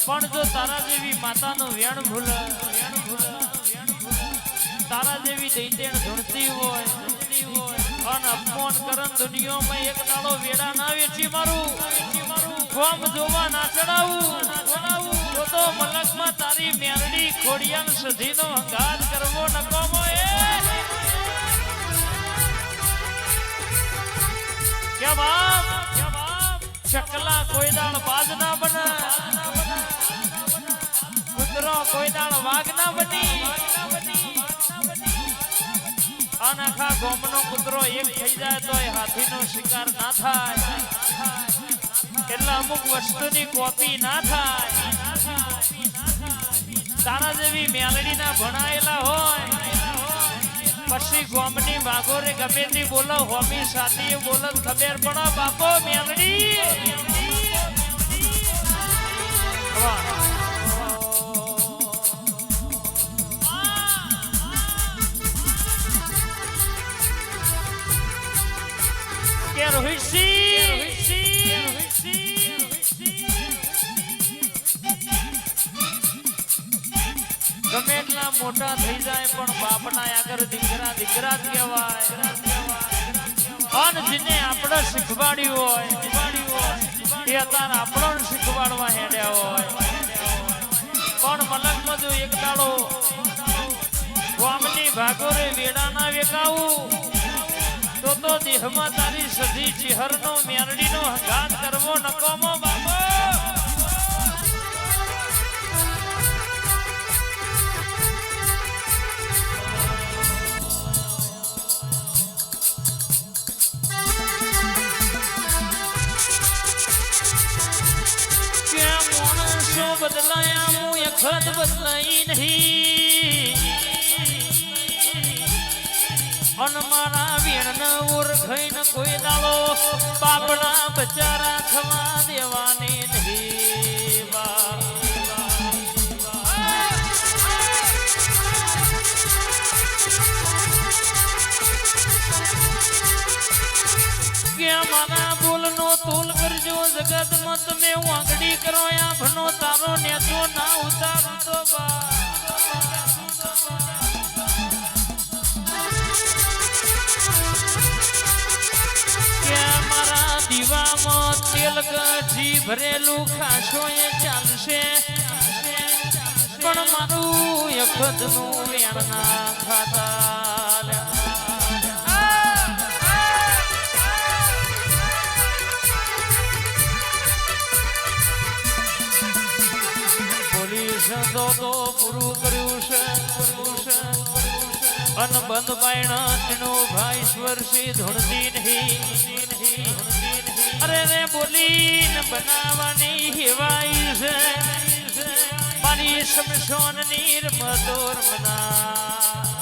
પણ જો તારા જેવી માતાનું વેણ ભૂલ તારા જેવી દૈતેણ ધૂણતી હોય અને અપમાન કરન દુનિયામાં એક દાડો વેડા ના વેચી મારું ગોમ જોવા ના ચડાવું તો મલકમાં તારી મેરડી ખોડિયાન સધીનો હંગાત કરવો નકોમો કેમ ચકલા કોઈ દાળ બાજ ના બને કૂતરો કોઈ દાળ વાઘ ના બની અને આખા ગોમનો કૂતરો એક થઈ જાય તો એ હાથીનો શિકાર ના થાય એટલે અમુક વસ્તુની કોપી ના થાય તારા જેવી મેલડી ના ભણાયેલા હોય પછી ગોમની ભાગોરે ગમે તે બોલો હોમી સાથી બોલો ખબર પડો બાપો મેલડી કે રોહિતસિંહ ગમે એટલા મોટા થઈ જાય પણ બાપના આગળ દીકરા જ કહેવાય અને જેને આપણે શીખવાડ્યું હોય એ અત્યારે આપણને શીખવાડવા હેડ્યા હોય પણ મલકમાં જો એક દાડો ગામની ભાગોરે વેડા ના વેકાવું તો દેહમાં તારી સધી ચિહરનો મેરડીનો હંગાત કરવો નકોમો બાપો બદલાયા હું એક હદ બદલાઈ નહીં અન મારા વીણ ઓળખાઈને કોઈ દાડો બાપડા બચારા થવા દેવાની નહીં કે મારા બોલનો તોલ કરજો જગતમાં તમે વાંગડી કરો આભનો તારો નેચો ના ઉતારું તો કે મારા દીવામાં તેલ ગઢી ભરેલું ખાશો એ ચાલશે પણ મારું યખતનું વેણ ના ખાતા તો પૂરું કર્યું છે અન બંધ બાયણનો ભાઈ સ્વર્ષી ધૂણતી નહીં અરે રે બોલીને બનાવવાની હેવાઈ છે મારી શમશોન નીર મધોર મના